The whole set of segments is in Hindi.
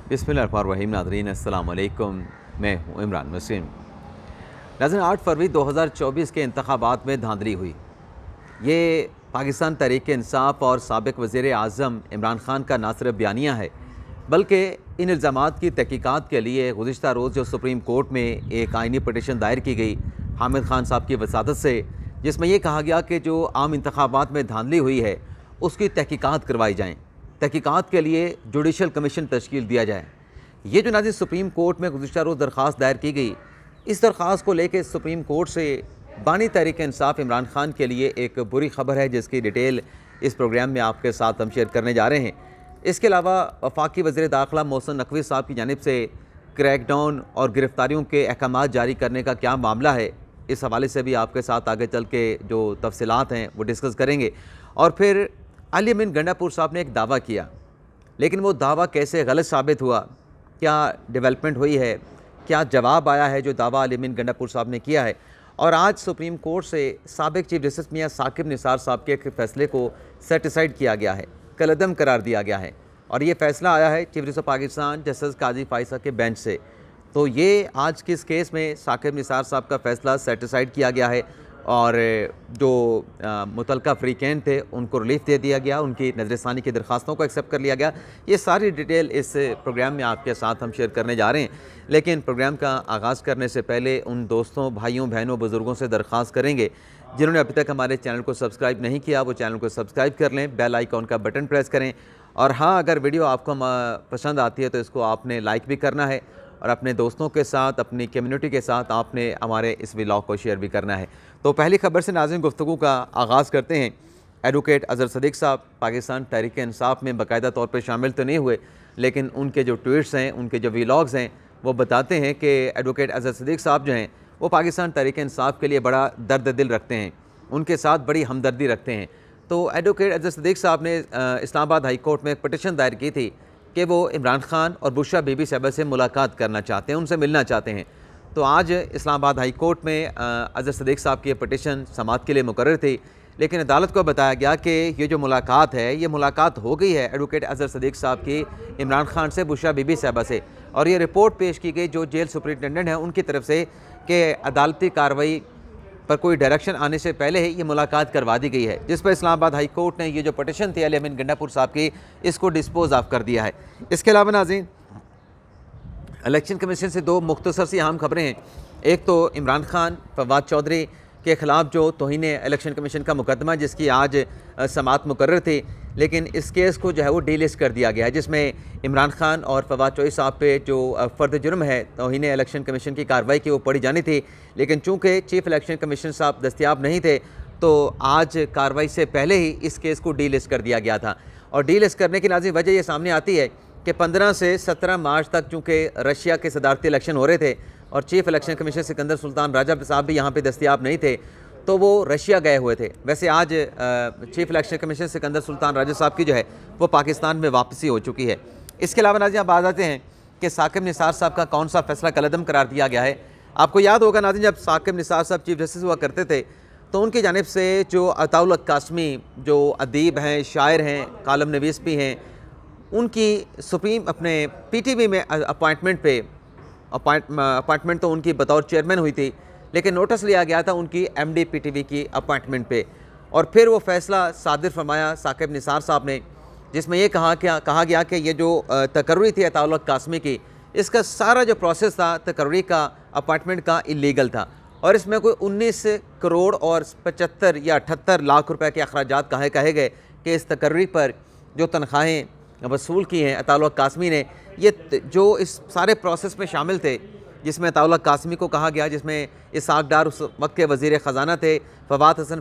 बिस्मिल्लाहिर्रहमानिर्रहीम। नाज़रीन अस्सलाम वालेकुम, मैं हूँ इमरान वसीम। नाज़रीन 8 फरवरी 2024 के इंतखाबात में धांधली हुई। ये पाकिस्तान तहरीक इंसाफ और साबिक़ वज़ीर आज़म इमरान खान का ना सिर्फ बयानिया है बल्कि इन इल्ज़ामात की तहकीकात के लिए गुज़िश्ता रोज़ जो सुप्रीम कोर्ट में एक आइनी पटिशन दायर की गई हामिद खान साहब की वसादत से, जिसमें यह कहा गया कि जो आम इंतखाबात में धांधली हुई है उसकी तहकीकात करवाई जाएँ, तहकीकात के लिए जुडिशल कमीशन तश्कील दिया जाए। ये जो नाज़रीन सुप्रीम कोर्ट में गुज़िश्ता रोज़ दरख्वास्त दायर की गई, इस दरख्वास्त को लेकर सुप्रीम कोर्ट से बानी तहरीक इंसाफ इमरान खान के लिए एक बुरी खबर है, जिसकी डिटेल इस प्रोग्राम में आपके साथ हम शेयर करने जा रहे हैं। इसके अलावा वफाकी वज़ीर दाखिला मोहसिन नकवी साहब की जानिब से क्रैकडाउन और गिरफ्तारियों के अहकामात जारी करने का क्या मामला है, इस हवाले से भी आपके साथ आगे चल के जो तफसीलात हैं वो डिस्कस करेंगे। और फिर अली अमीन गंडापुर साहब ने एक दावा किया, लेकिन वो दावा कैसे गलत साबित हुआ, क्या डेवलपमेंट हुई है, क्या जवाब आया है जो दावा अली अमीन गंडापुर साहब ने किया है। और आज सुप्रीम कोर्ट से साबिक़ चीफ जस्टिस मियां साकिब निसार साहब के एक फ़ैसले को सेटिसाइड किया गया है, कलअदम करार दिया गया है। और ये फ़ैसला आया है chief justice of Pakistan justice Qazi फाइसा के बेंच से। तो ये आज के इस केस में साकिब निसार साहब का फ़ैसला सेटिसाइड किया गया है और जो मुतलका फ़रीक़ैन थे उनको रिलीफ़ दे दिया गया, उनकी नज़रसानी की दरख्वास्तों को एक्सेप्ट कर लिया गया। ये सारी डिटेल इस प्रोग्राम में आपके साथ हम शेयर करने जा रहे हैं। लेकिन प्रोग्राम का आगाज़ करने से पहले उन दोस्तों, भाइयों, बहनों, बुज़ुर्गों से दरख्वास्त करेंगे जिन्होंने अभी तक हमारे चैनल को सब्सक्राइब नहीं किया, वो चैनल को सब्सक्राइब कर लें, बेल आइकॉन का बटन प्रेस करें। और हाँ, अगर वीडियो आपको पसंद आती है तो इसको आपने लाइक भी करना है और अपने दोस्तों के साथ, अपनी कम्युनिटी के साथ आपने हमारे इस व्लॉग को शेयर भी करना है। तो पहली खबर से नाज़रीन गुफ्तगू का आगाज़ करते हैं। एडवोकेट अज़हर सदीक़ साहब पाकिस्तान तहरीक इंसाफ में बाकायदा तौर पर शामिल तो नहीं हुए, लेकिन उनके जो ट्वीट्स हैं, उनके जो व्लॉग्स हैं, वो बताते हैं कि एडवोकेट अज़हर सदीक़ साहब जो हैं वो पाकिस्तान तहरीक इंसाफ के लिए बड़ा दर्द दिल रखते हैं, उनके साथ बड़ी हमदर्दी रखते हैं। तो एडवोकेट अज़हर सदीक़ साहब ने इस्लामाबाद हाई कोर्ट में एक पटिशन दायर की थी कि वो इमरान खान और बुशरा बीबी साहिबा से मुलाकात करना चाहते हैं, उनसे मिलना चाहते हैं। तो आज इस्लामाबाद हाई कोर्ट में अज़हर सदीक़ साहब की पटिशन समाअत के लिए मुकर्रर थी, लेकिन अदालत को बताया गया कि ये जो मुलाकात है, ये मुलाकात हो गई है एडवोकेट अज़हर सदीक़ साहब की इमरान खान से, बुशरा बीबी साहिबा से। और ये रिपोर्ट पेश की गई जो जेल सुपरिटेंडेंट है उनकी तरफ से कि अदालती कार्रवाई पर कोई डायरेक्शन आने से पहले ही ये मुलाकात करवा दी गई है, जिस पर इस्लामाबाद हाई कोर्ट ने ये जो पटिशन थी अली अमीन गंडापुर साहब की, इसको डिस्पोज ऑफ कर दिया है। इसके अलावा नाज़रीन इलेक्शन कमीशन से दो मुख्तसर सी अहम खबरें हैं। एक तो इमरान खान फवाद चौधरी के ख़िलाफ़ जो तौहीन इलेक्शन कमीशन का मुकदमा, जिसकी आज समाअत मुकर्रर थी, लेकिन इस केस को जो है वो डीलिस्ट कर दिया गया है, जिसमें इमरान खान और फवाद चौधरी साहब पे जो फ़र्द जुर्म है तौहीन इलेक्शन कमीशन की कार्रवाई की वो पड़ी जानी थी, लेकिन चूँकि चीफ़ इलेक्शन कमीशन साहब दस्तियाब नहीं थे तो आज कार्रवाई से पहले ही इस केस को डीलिस्ट कर दिया गया था। और डीलिस्ट करने की नाज़रीन वजह ये सामने आती है कि 15 से 17 मार्च तक चूँकि रशिया के सदारती इलेक्शन हो रहे थे और chief election commission Sikandar Sultan Raja साहब भी यहाँ पे दस्तियाब नहीं थे, तो वो रशिया गए हुए थे। वैसे आज chief election commission Sikandar Sultan Raja साहब की जो है वो पाकिस्तान में वापसी हो चुकी है। इसके अलावा नाज़रीन आप बात आते हैं कि साकिब निसार साहब का कौन सा फ़ैसला कलअदम करार दिया गया है। आपको याद होगा नाज़रीन, जब साकिब निसार साहब चीफ जस्टिस हुआ करते थे तो उनकी जानिब से जो अताउल हक कासमी जो अदीब हैं, शायर हैं, कालम नवीस भी हैं, उनकी सुप्रीम अपने पीटीवी में अपॉइंटमेंट तो उनकी बतौर चेयरमैन हुई थी, लेकिन नोटिस लिया गया था उनकी एमडी पीटीवी की अपॉइंटमेंट पे। और फिर वो फ़ैसला सादिर फरमाया साकिब निसार साहब ने, जिसमें ये कहा गया कि ये जो तकर्री थी अताउल हक कासमी की, इसका सारा जो प्रोसेस था तकर्री का, अपॉइंटमेंट का, इलीगल था और इसमें कोई 19 करोड़ और 75 या 78 लाख रुपए के अखराजात कहे गए कि इस तकर्री पर जो तनख्वाहें वसूल की हैं अताउल हक कासमी ने, ये जो इस सारे प्रोसेस में शामिल थे, जिसमें अताउल हक कासमी को कहा गया, जिसमें इसहाक डार उस वक्त के वज़ीर ख़जाना थे, फवाद हसन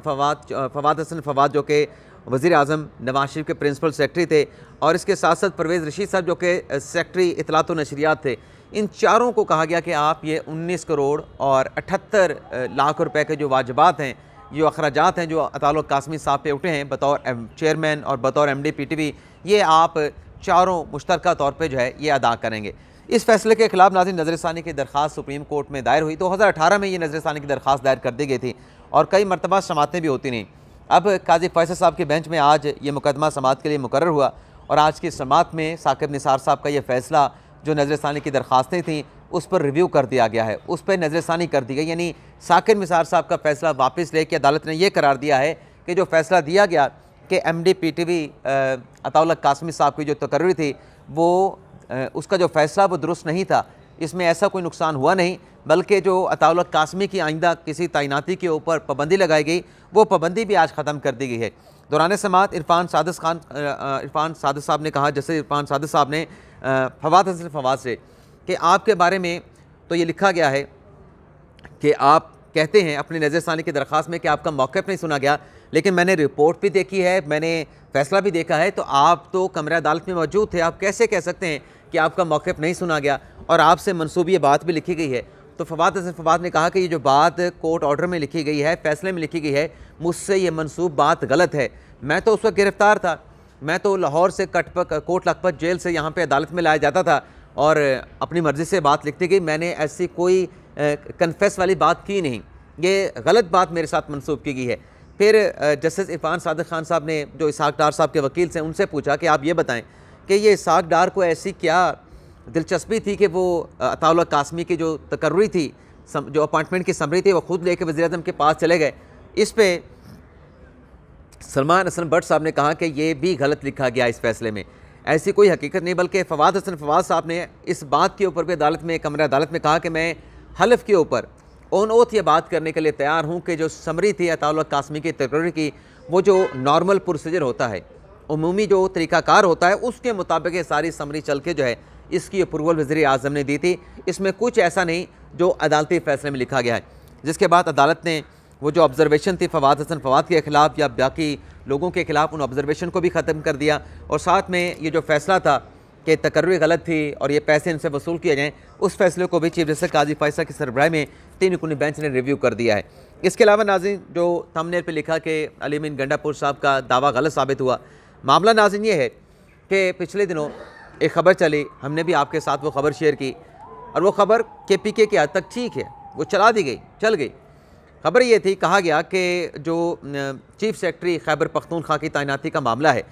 फवाद जो कि वज़ीर आज़म नवाज शरीफ के प्रिंसिपल सेक्रेटरी थे, और इसके साथ साथ परवेज़ रशीद साहब जो कि सेक्रेटरी इतलात व नशरियात थे, इन चारों को कहा गया कि आप ये 19 करोड़ और 78 लाख रुपए के जो वाजिबात हैं, जो अखराजात हैं जो अताउल हक कासमी साहब पे उठे हैं बतौर चेयरमैन और बतौर एमडी पीटीवी, ये आप चारों मुश्तरका तौर पे जो है ये अदा करेंगे। इस फैसले के खिलाफ नाज़रीन नज़रसानी की दरख्वास्त सुप्रीम कोर्ट में दायर हुई। 2018 में ये नज़रसानी की दरख्वास्त दायर कर दी गई थी और कई मरतबा समाअतें भी होती नहीं। अब काजी फैसल साहब के बेंच में आज ये मुकदमा समाअत के लिए मुकर्रर हुआ और आज की समाअत में साकिब निसार साहब का ये फ़ैसला जो नज़रसानी की दरख्वास्तें थीं उस पर रिव्यू कर दिया गया है, उस पर नज़रसानी कर दी गई। यानी साकिर निसार साहब का फ़ैसला वापस लेके अदालत ने यह करार दिया है कि जो फ़ैसला दिया गया कि MD PTV अताउल्लाह कासमी साहब की जो तकर्री थी वो उसका जो फ़ैसला वो दुरुस्त नहीं था। इसमें ऐसा कोई नुकसान हुआ नहीं, बल्कि जो अताउल्लाह कासमी की आइंदा किसी तैनाती के ऊपर पाबंदी लगाई गई वो पाबंदी भी आज ख़त्म कर दी गई है। दौरान समाअत इरफान सादिक साहब ने कहा, जैसे इरफान सादिक साहब ने फवाद हसन फवाद से कि आपके बारे में तो ये लिखा गया है कि आप कहते हैं अपनी नज़रसानी की दरख्वास्त में कि आपका मौक़िफ़ नहीं सुना गया, लेकिन मैंने रिपोर्ट भी देखी है, मैंने फ़ैसला भी देखा है, तो आप तो कमरा अदालत में मौजूद थे, आप कैसे कह सकते हैं कि आपका मौक़िफ़ नहीं सुना गया और आपसे मनसूब ये बात भी लिखी गई है। तो फवाद हसन फवाद ने कहा कि ये जो बात कोर्ट ऑर्डर में लिखी गई है, फ़ैसले में लिखी गई है, मुझसे ये मनसूब बात गलत है। मैं तो उस वक्त गिरफ़्तार था, मैं तो लाहौर से कोट लखपत जेल से यहाँ पे अदालत में लाया जाता था और अपनी मर्ज़ी से बात लिखती गई, मैंने ऐसी कोई कन्फेस वाली बात की नहीं, ये गलत बात मेरे साथ मनसूब की गई है। फिर जस्टिस इरफान सादिक खान साहब ने जो इसहाक डार साहब के वकील से उनसे पूछा कि आप ये बताएं कि ये इसहाक डार को ऐसी क्या दिलचस्पी थी कि वो अताउल्लाह कासमी की जो तकर्री थी, जो अपॉइंटमेंट की समरी थी, वो खुद लेके वज़ीर-ए-आज़म के पास चले गए। इस पर सलमान हसन भट्ट साहब ने कहा कि ये भी गलत लिखा गया इस फैसले में, ऐसी कोई हकीकत नहीं, बल्कि फवाद हसन फवाद साहब ने इस बात के ऊपर भी अदालत में, कमरा अदालत में कहा कि मैं हलफ के ऊपर ऑन ओथ ये बात करने के लिए तैयार हूँ कि जो समरी थी अताउल्लाह कासमी की तकरीर की, वो जो नॉर्मल प्रोसीजर होता है, उमूमी जो तरीक़ाकार होता है, उसके मुताबिक ये सारी समरी चल के जो है इसकी अप्रूवल वज़ीर-ए-आज़म ने दी थी। इसमें कुछ ऐसा नहीं जो अदालती फ़ैसले में लिखा गया है। जिसके बाद अदालत ने वो जो ऑब्जर्वेशन थी फवाद हसन फवाद के ख़िलाफ़ या बाकी लोगों के ख़िलाफ़, उन ऑब्जर्वेशन को भी ख़त्म कर दिया और साथ में ये जो फ़ैसला था कि तकर्री गलत थी और ये पैसे इनसे वसूल किए जाएँ, उस फैसले को भी चीफ जस्टिस काजी फ़ैसल की सरबराही में 3 रुकनी बेंच ने रिव्यू कर दिया है। इसके अलावा नाज़रीन, जो थंबनेल पे लिखा कि अली अमीन गंडापुर साहब का दावा गलत साबित हुआ, मामला नाज़रीन ये है कि पिछले दिनों एक ख़बर चली, हमने भी आपके साथ वो ख़बर शेयर की और वो ख़बर KPK की हद तक ठीक है, वो चला दी गई, चल गई। ख़बर ये थी, कहा गया कि जो चीफ सेक्रेटरी खैबर पख्तूनख्वा की तैनाती का मामला है,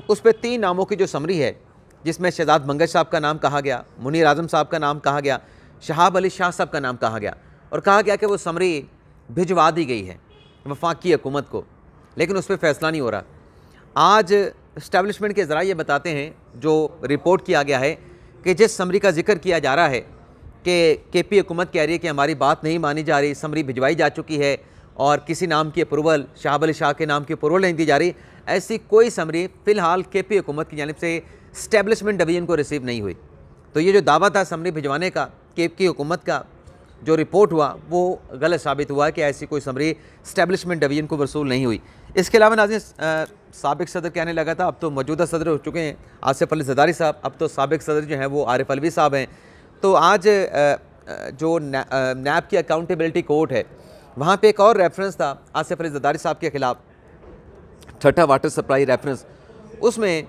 उस पर 3 नामों की जो समरी है, जिसमें शहजाद मंगल साहब का नाम कहा गया, मुनीर आज़म साहब का नाम कहा गया, शहाब अली शाह साहब का नाम कहा गया और कहा गया कि वो समरी भिजवा दी गई है वफाकी हुकूमत को, लेकिन उस पर फ़ैसला नहीं हो रहा। आज इस्टेब्लिशमेंट के ज़राए ये बताते हैं, जो रिपोर्ट किया गया है कि जिस समरी का जिक्र किया जा रहा है कि KP हुकूमत कह रही है कि हमारी बात नहीं मानी जा रही, समरी भिजवाई जा चुकी है और किसी नाम की अप्रूवल, शहाब अली शाह के नाम की अप्रूवल नहीं दी जा रही, ऐसी कोई समरी फ़िलहाल KP हुकूमत की जानिब से इस्टेब्लिशमेंट डिवीज़न को रिसीव नहीं हुई। तो ये जो दावा था समरी भिजवाने का, KP हुकूमत का जो रिपोर्ट हुआ वो गलत साबित हुआ कि ऐसी कोई समरी इस्टेब्लिशमेंट डिवीज़न को वसूल नहीं हुई। इसके अलावा नाज़रीन, साबिक सदर कहने लगा था, अब तो मौजूदा सदर हो चुके हैं आसिफ अली ज़रदारी साहब, अब तो साबिक सदर जो हैं वो आरिफ अलवी साहब हैं। तो आज जो नैब की अकाउंटेबिलिटी कोर्ट है, वहाँ पे एक और रेफरेंस था आसिफ अली ज़रदारी साहब के ख़िलाफ़, ठट्टा वाटर सप्लाई रेफरेंस, उसमें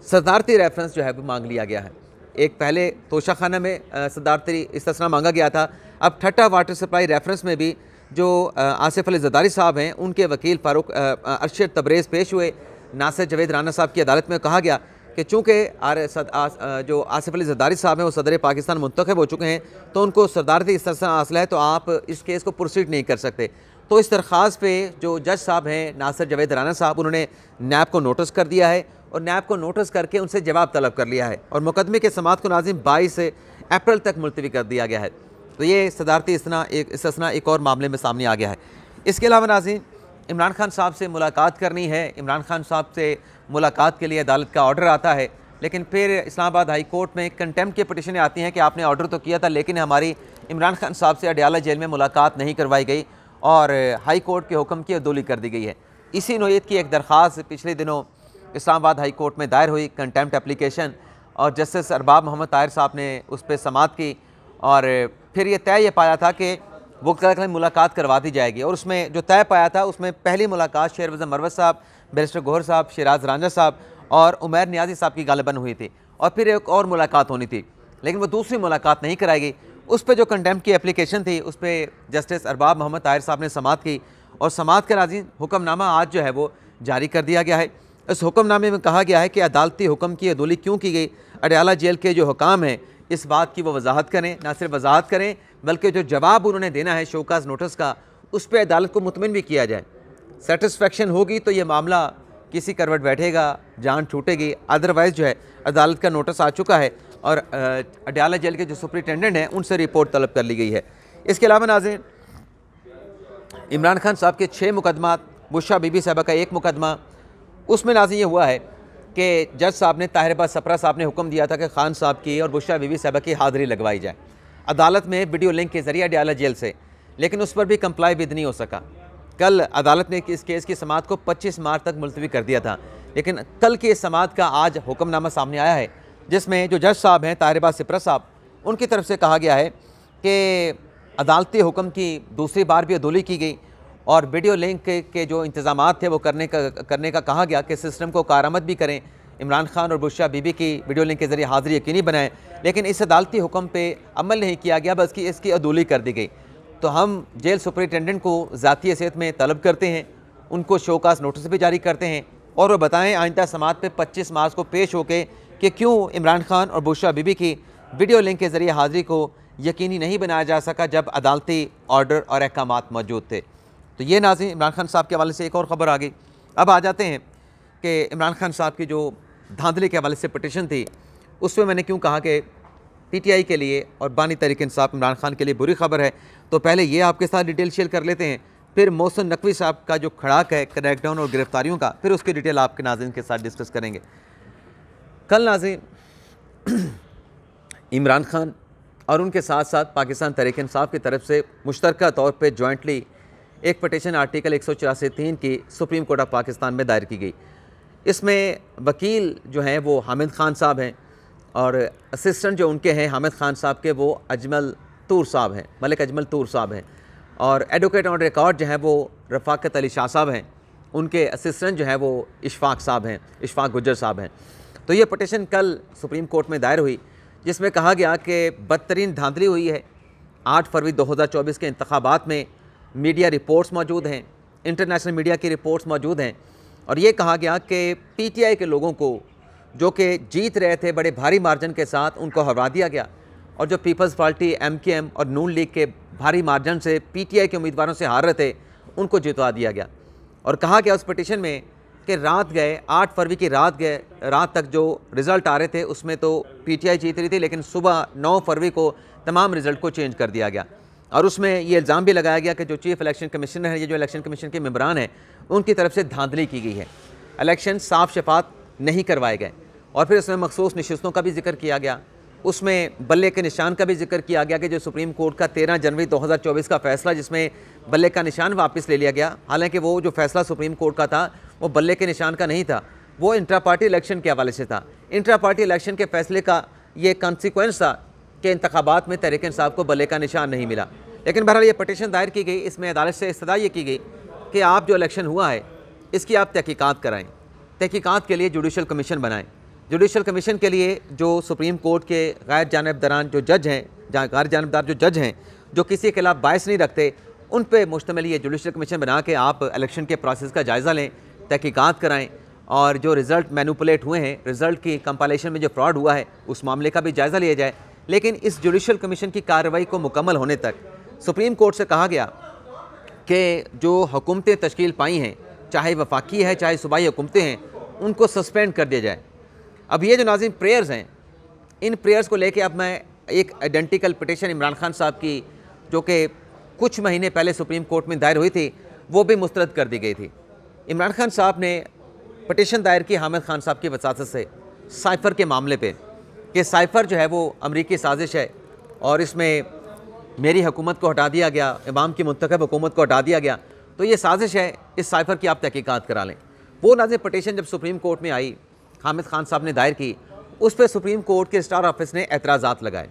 सदारती रेफरेंस जो है वो मांग लिया गया है। एक पहले तोशाखाना में सदारती इस्तिस्ना मांगा गया था, अब ठट्टा वाटर सप्लाई रेफरेंस में भी जो आसिफ अली ज़रदारी साहब हैं, उनके वकील फ़ारूक अरशद तबरेज़ पेश हुए। नासिर जवेद राना साहब की अदालत में कहा गया कि चूँकि जो आसिफ अली ज़रदारी साहब हैं वो सदर पाकिस्तान मुंतखब हो चुके हैं, तो उनको सदारती इस्तिस्ना हासिल है, तो आप इस केस को प्रोसीड नहीं कर सकते। तो इस दरख्वास्त पे जो जज साहब हैं नासिर जवेद राना साहब, उन्होंने नैब को नोटिस कर दिया है और नैब को नोटिस करके उनसे जवाब तलब कर लिया है और मुकदमे के समाअत को नाज़रीन 22 अप्रैल तक मुलतवी कर दिया गया है। तो ये सदारती इस्तिस्ना एक और मामले में सामने आ गया है। इसके अलावा नाज़रीन, इमरान खान साहब से मुलाकात करनी है, इमरान खान साहब से मुलाकात के लिए अदालत का ऑर्डर आता है, लेकिन फिर इस्लामाबाद हाई कोर्ट में कंटेम्प्ट की पटिशनें आती हैं कि आपने ऑर्डर तो किया था, लेकिन हमारी इमरान खान साहब से अडयाला जेल में मुलाकात नहीं करवाई गई और हाई कोर्ट के हुक्म की अदौली कर दी गई है। इसी नोयत की एक दरख्वास्त पिछले दिनों इस्लामाबाद हाई कोर्ट में दायर हुई, कंटेम्प्ट एप्लीकेशन, और जस्टिस अरबाब मोहम्मद ताहिर साहब ने उस पर समाअत की और फिर ये तय पाया था कि वो कल मुलाकात करवा दी जाएगी। और उसमें जो तय पाया था, उसमें पहली मुलाकात शेरवज़र मरवत साहब, बैरिस्टर गौहर साहब, शिराज रांझा साहब और उमैर नियाज़ी साहब की गालिबन हुई थी और फिर एक और मुलाकात होनी थी, लेकिन वो दूसरी मुलाकात नहीं कराई गई। उस पर जो कंटेम्प्ट की एप्लीकेशन थी, उस पर जस्टिस अरबाब मोहम्मद ताहिर साहब ने समाअत की और समाअत का नाज़रीन हुक्मनामा आज जो है वो जारी कर दिया गया है। इस हुक्मनामे में कहा गया है कि अदालती हुक्म की अदूली क्यों की गई, अडयाला जेल के जो हुकाम हैं इस बात की वो वजाहत करें, ना सिर्फ वजाहत करें बल्कि जो जवाब उन्होंने देना है शोकाज नोटिस का उस पर अदालत को मुतमिन भी किया जाए। सेटिस्फेक्शन होगी तो ये मामला किसी करवट बैठेगा, जान छूटेगी, अदरवाइज़ जो है अदालत का नोटिस आ चुका है और अडयाला जेल के जो सुपरिटेंडेंट हैं उनसे रिपोर्ट तलब कर ली गई है। इसके अलावा नाज़रीन, इमरान खान साहब के 6 मुकदमा, बुशरा बीबी साहबा का 1 मुकदमा, उसमें नाज़रीन ये हुआ है कि जज साहब ने, ताहिर अब्बास सपरा साहब ने हुक्म दिया था कि खान साहब की और बुशरा बीबी साहबा की हाज़िरी लगवाई जाए अदालत में वीडियो लिंक के ज़रिए अडयाला जेल से, लेकिन उस पर भी कंप्लाई विद नहीं हो सका। कल अदालत ने इस केस की समाअत को 25 मार्च तक मुलतवी कर दिया था, लेकिन कल की इस समाअत का आज हुक्मनामा सामने आया है जिसमें जो जज साहब हैं ताहिर अब्बास सपरा साहब, उनकी तरफ से कहा गया है कि अदालती हुक्म की दूसरी बार भी अदूली की गई और वीडियो लिंक के जो इंतज़ामात थे वो करने का कहा गया कि सिस्टम को कारआमद भी करें, इमरान खान और बुशरा बीबी की वीडियो लिंक के ज़रिए हाज़िरी यकीनी बनाएं, लेकिन इस अदालती हुक्म पे अमल नहीं किया गया, बल्कि इसकी अदूली कर दी गई। तो हम जेल सुपरिटेंडेंट को ज़ाती हैसियत में तलब करते हैं, उनको शोकास नोटिस भी जारी करते हैं और वो बताएँ आइंदा समाअत पे 25 मार्च को पेश होके कि क्यों इमरान खान और बुशरा बीबी की वीडियो लिंक के ज़रिए हाज़िरी को यकीनी नहीं बनाया जा सका जब अदालती ऑर्डर और अहकामात मौजूद थे। तो ये नाज़रीन इमरान खान साहब के हवाले से एक और ख़बर आ गई। अब आ जाते हैं कि इमरान खान साहब की जो धांधली के हवाले से पटिशन थी उसमें मैंने क्यों कहा कि PTI के लिए और बानी तहरीक इंसाफ इमरान खान के लिए बुरी खबर है। तो पहले ये आपके साथ डिटेल शेयर कर लेते हैं, फिर मोहसिन नकवी साहब का जो खड़ाक है क्रैकडाउन और गिरफ्तारियों का, फिर उसकी डिटेल आपके नाज़रीन के साथ डिस्कस करेंगे। कल नाज़रीन इमरान खान और उनके साथ साथ पाकिस्तान तहरीक इंसाफ की तरफ से मुश्तरका तौर पर जॉइंटली एक पटिशन आर्टिकल 184(3) की सुप्रीम कोर्ट ऑफ पाकिस्तान में दायर की गई। इसमें वकील जो हैं वो हामिद खान साहब हैं और असिस्टेंट जो उनके हैं हामिद खान साहब के वो अजमल तूर साहब हैं, मलिक अजमल तूर साहब हैं, और एडवोकेट ऑन रिकॉर्ड जो हैं वो रफ़ाकत अली शाह साहब हैं, उनके असिस्टेंट जो हैं वो इशफाक साहब हैं, इशफाक गुज्जर साहब हैं। तो ये पटिशन कल सुप्रीम कोर्ट में दायर हुई जिसमें कहा गया कि बदतरीन धांधली हुई है। 8 फरवरी 2024 के इंतखाबात में मीडिया रिपोर्ट्स मौजूद हैं, इंटरनेशनल मीडिया की रिपोर्ट्स मौजूद हैं और ये कहा गया कि PTI के लोगों को जो कि जीत रहे थे बड़े भारी मार्जिन के साथ उनको हरा दिया गया और जो पीपल्स पार्टी MKM और नून लीग के भारी मार्जिन से PTI के उम्मीदवारों से हार रहे थे उनको जितवा दिया गया। और कहा गया उस पटिशन में कि रात गए 8 फरवरी की रात तक जो रिज़ल्ट आ रहे थे उसमें तो PTI जीत रही थी, लेकिन सुबह 9 फरवरी को तमाम रिज़ल्ट को चेंज कर दिया गया और उसमें ये इल्ज़ाम भी लगाया गया कि जो चीफ इलेक्शन कमिश्नर है, ये जो इलेक्शन कमीशन के मेंबरान हैं, उनकी तरफ से धांधली की गई है, इलेक्शन साफ शफात नहीं करवाए गए। और फिर उसमें मखसूस नशिस्तों का भी जिक्र किया गया, उसमें बल्ले के निशान का भी जिक्र किया गया कि जो सुप्रीम कोर्ट का 13 जनवरी 2024 का फ़ैसला जिसमें बल्ले का निशान वापस ले लिया गया, हालांकि वो जो फ़ैसला सुप्रीम कोर्ट का था वो बल्ले के निशान का नहीं था, वो इंट्रा पार्टी इलेक्शन के हवाले से था। इंट्रा पार्टी इलेक्शन के फ़ैसले का ये कॉन्सिक्वेंस था कि इंतखाबात में तहरीक इंसाफ को बल्ले का निशान नहीं मिला। लेकिन बहरहाल ये पटिशन दायर की गई, इसमें अदालत से इस्तदा ये की गई कि आप जो इलेक्शन हुआ है इसकी आप तहकीकात कराएँ, तहकीकात के लिए जुडिशल कमीशन बनाएँ। जुडिशल कमीशन के लिए जो सुप्रीम कोर्ट के गैर जानिबदार जो जज हैं, गैर जानिबदार जो जज हैं जो किसी के खिलाफ बायस नहीं रखते, उन पर मुश्तमिल ये जुडिशल कमीशन बना के आप इलेक्शन के प्रोसेस का जायज़ा लें, तहकीकात कराएँ और जो रिज़ल्ट मैनिपुलेट हुए हैं, रिज़ल्ट की कंपाइलेशन में जो फ्रॉड हुआ है उस मामले का भी जायज़ा लिया जाए। लेकिन इस जुडिशल कमीशन की कार्रवाई को मुकम्मल होने तक सुप्रीम कोर्ट से कहा गया कि जो हुकूमतें तश्कील पाई हैं, चाहे वफाकी है चाहे सूबाई हुकूमतें हैं, उनको सस्पेंड कर दिया जाए। अब ये जो नाज़रीन प्रेयर्स हैं, इन प्रेयर्स को लेके अब मैं एक आइडेंटिकल पिटिशन इमरान खान साहब की जो कि कुछ महीने पहले सुप्रीम कोर्ट में दायर हुई थी वो भी मुस्तरद कर दी गई थी। इमरान खान साहब ने पिटिशन दायर की हामिद खान साहब की वसातत से साइफ़र के मामले पे कि साइफ़र जो है वो अमरीकी साजिश है और इसमें मेरी हुकूमत को हटा दिया गया, इमाम की मुंतखब हुकूमत को हटा दिया गया, तो ये साजिश है, इस साइफ़र की आप तहकीकात करा लें। वो नाज़रीन पिटिशन जब सुप्रीम कोर्ट में आई, हामिद खान साहब ने दायर की, उस पर सुप्रीम कोर्ट के रजिस्ट्रार ऑफिस ने एतराज़ात लगाए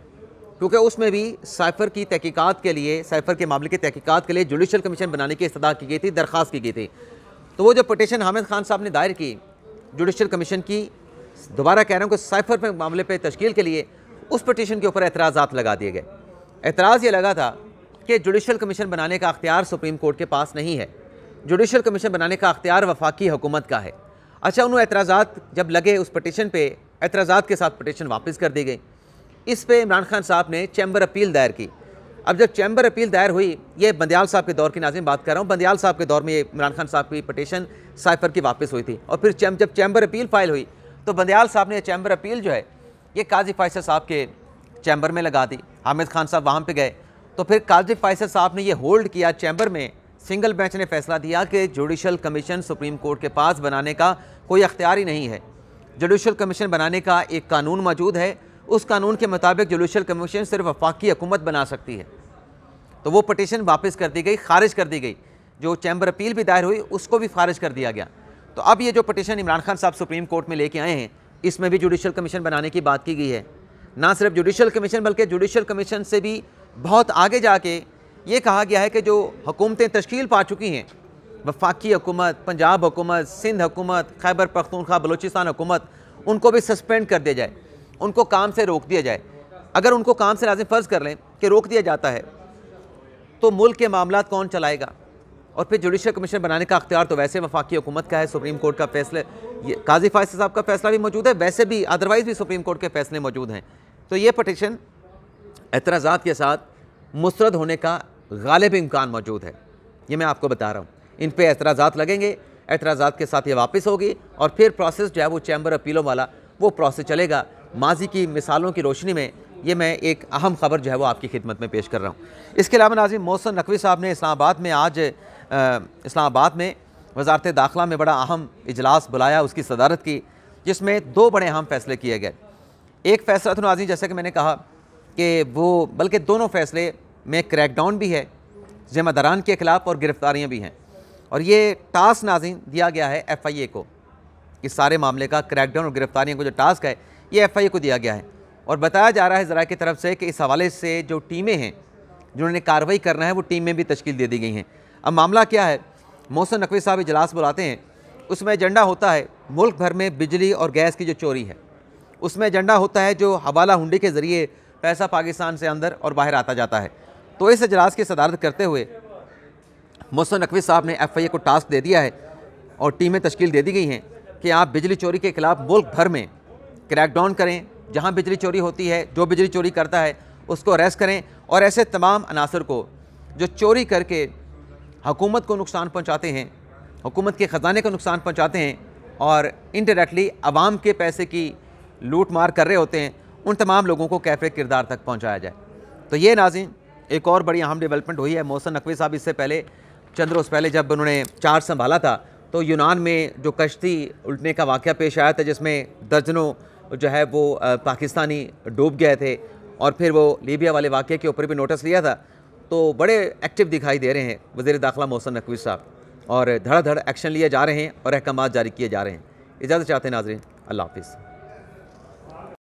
क्योंकि उसमें भी साइफ़र की तहकीकात के लिए, साइफ़र के मामले की तहकीकात के लिए जुडिशल कमीशन बनाने की इस्तदा की गई थी, दरख्वास्त की गई थी। तो वो जो पिटिशन हामिद खान साहब ने दायर की जुडिशल कमीशन की, दोबारा कह रहा हूँ कि साइफ़र पे मामले पे तश्कील के लिए, उस पिटिशन के ऊपर एतराज़ात लगा दिए गए। एतराज़ ये लगा था कि जुडिशल कमीशन बनाने का अख्तियार सुप्रीम कोर्ट के पास नहीं है, जुडिशल कमीशन बनाने का अख्तियार वफाकी हुकूमत का है। अच्छा, उन एतराज़ात जब लगे उस पटिशन पे, एतराज़ात के साथ पटिशन वापस कर दी गई। इस पे इमरान खान साहब ने चैम्बर अपील दायर की। अब जब चैम्बर अपील दायर हुई, ये बंदियाल साहब के दौर की नाज़रीन बात कर रहा हूँ, बंदियाल साहब के दौर में ये इमरान खान साहब की पटिशन साइफर की वापस हुई थी। और फिर जब चैम्बर अपील फाइल हुई तो बंदियाल साहब ने चैम्बर अपील जो है ये काजी फैसल साहब के चैम्बर में लगा दी। हामिद खान साहब वहाँ पर गए तो फिर काजी फैसल साहब ने ये होल्ड किया चैम्बर में। सिंगल बेंच ने फैसला दिया कि जुडिशल कमीशन सुप्रीम कोर्ट के पास बनाने का कोई अख्तियार ही नहीं है। जुडिशल कमीशन बनाने का एक कानून मौजूद है, उस कानून के मुताबिक जुडिशल कमीशन सिर्फ वफाकी हुकूमत बना सकती है। तो वो पटिशन वापस कर दी गई, खारिज कर दी गई। जो चैम्बर अपील भी दायर हुई उसको भी खारिज कर दिया गया। तो अब ये जो पटिशन इमरान खान साहब सुप्रीम कोर्ट में लेके आए हैं, इसमें भी जुडिशल कमीशन बनाने की बात की गई है। ना सिर्फ जुडिशल कमीशन बल्कि जुडिशल कमीशन से भी बहुत आगे जाके ये कहा गया है कि जो हुकूमतें तश्कील पा चुकी हैं, वफाकी हुकूमत, पंजाब हुकूमत, सिंध हुकूमत, खैबर पख्तूनख्वा बलूचिस्तान हुकूमत, उनको भी सस्पेंड कर दिया जाए, उनको काम से रोक दिया जाए। अगर उनको काम से लाज़िम फ़र्ज़ कर लें कि रोक दिया जाता है तो मुल्क के मामलात कौन चलाएगा? और फिर जुडिशल कमीशन बनाने का अख्तियार तो वैसे वफाकी हुकूमत का है। सुप्रीम कोर्ट का फैसले, काजी फैसल साहब का फैसला भी मौजूद है, वैसे भी अदरवाइज़ भी सुप्रीम कोर्ट के फैसले मौजूद हैं। तो ये पटिशन एतराज़ात के साथ मुस्तरद होने का गालिब इम्कान मौजूद है, ये मैं आपको बता रहा हूँ। इन पे एतराज़ात लगेंगे, एतराज़ात के साथ ये वापस होगी और फिर प्रोसेस जो है वो चैम्बर अपीलों वाला वो प्रोसेस चलेगा। माजी की मिसालों की रोशनी में ये मैं एक अहम ख़बर जो है वो आपकी खिदमत में पेश कर रहा हूँ। इसके अलावा नाज़रीन, मोहसिन नकवी साहब ने इस्लामाबाद में आज इस्लामाबाद में वज़ारत दाखिला में बड़ा अहम इजलास बुलाया, उसकी सदारत की, जिसमें दो बड़े अहम फ़ैसले किए गए। एक फ़ैसला तो नाज़रीन जैसे कि मैंने कहा कि वो, बल्कि दोनों फ़ैसले में क्रैकडाउन भी है, ज़िम्मेदारान के ख़िलाफ़ और गिरफ़्तारियाँ भी हैं। और ये टास्क नाज़रीन दिया गया है FIA को, इस सारे मामले का क्रैकडाउन और गिरफ़्तारियों को जो टास्क है ये FIA को दिया गया है। और बताया जा रहा है ज़राए की तरफ से कि इस हवाले से जो टीमें हैं जिन्होंने कार्रवाई करना है वो टीमें भी तश्कील दे दी गई हैं। अब मामला क्या है, मोहसिन नकवी साहब इजलास बुलाते हैं, उसमें एजेंडा होता है मुल्क भर में बिजली और गैस की जो चोरी है, उसमें एजेंडा होता है जो हवाला हुंडी के ज़रिए पैसा पाकिस्तान से अंदर और बाहर आता जाता है। तो इस इजलास की सदारत करते हुए मोहसिन नकवी साहब ने FIA को टास्क दे दिया है और टीमें तश्कील दे दी गई हैं कि आप बिजली चोरी के ख़िलाफ़ मुल्क भर में क्रैकडाउन करें। जहाँ बिजली चोरी होती है, जो बिजली चोरी करता है उसको अरेस्ट करें और ऐसे तमाम अनासर को जो चोरी करके हुकूमत को नुकसान पहुँचाते हैं, हुकूमत के ख़जाने को नुकसान पहुँचाते हैं और इनडायरेक्टली आवाम के पैसे की लूट मार कर रहे होते हैं, उन तमाम लोगों को कैफ़े किरदार तक पहुँचाया जाए। तो ये नाज़रीन एक और बड़ी अहम डेवलपमेंट हुई है। मोहसिन नकवी साहब इससे पहले, चंद रोज़ पहले जब उन्होंने चार्ज संभाला था तो यूनान में जो कश्ती उल्टने का वाक़या पेश आया था, जिसमें दर्जनों जो है वो पाकिस्तानी डूब गए थे और फिर वो लीबिया वाले वाक़े के ऊपर भी नोटिस लिया था। तो बड़े एक्टिव दिखाई दे रहे हैं वज़ीर दाखिला मोहसिन नकवी साहब और धड़ाधड़ एक्शन लिए जा रहे हैं और अहकामात जारी किए जा रहे हैं। इजाज़त चाहते हैं नाज़रीन, अल्लाह हाफ़िज़।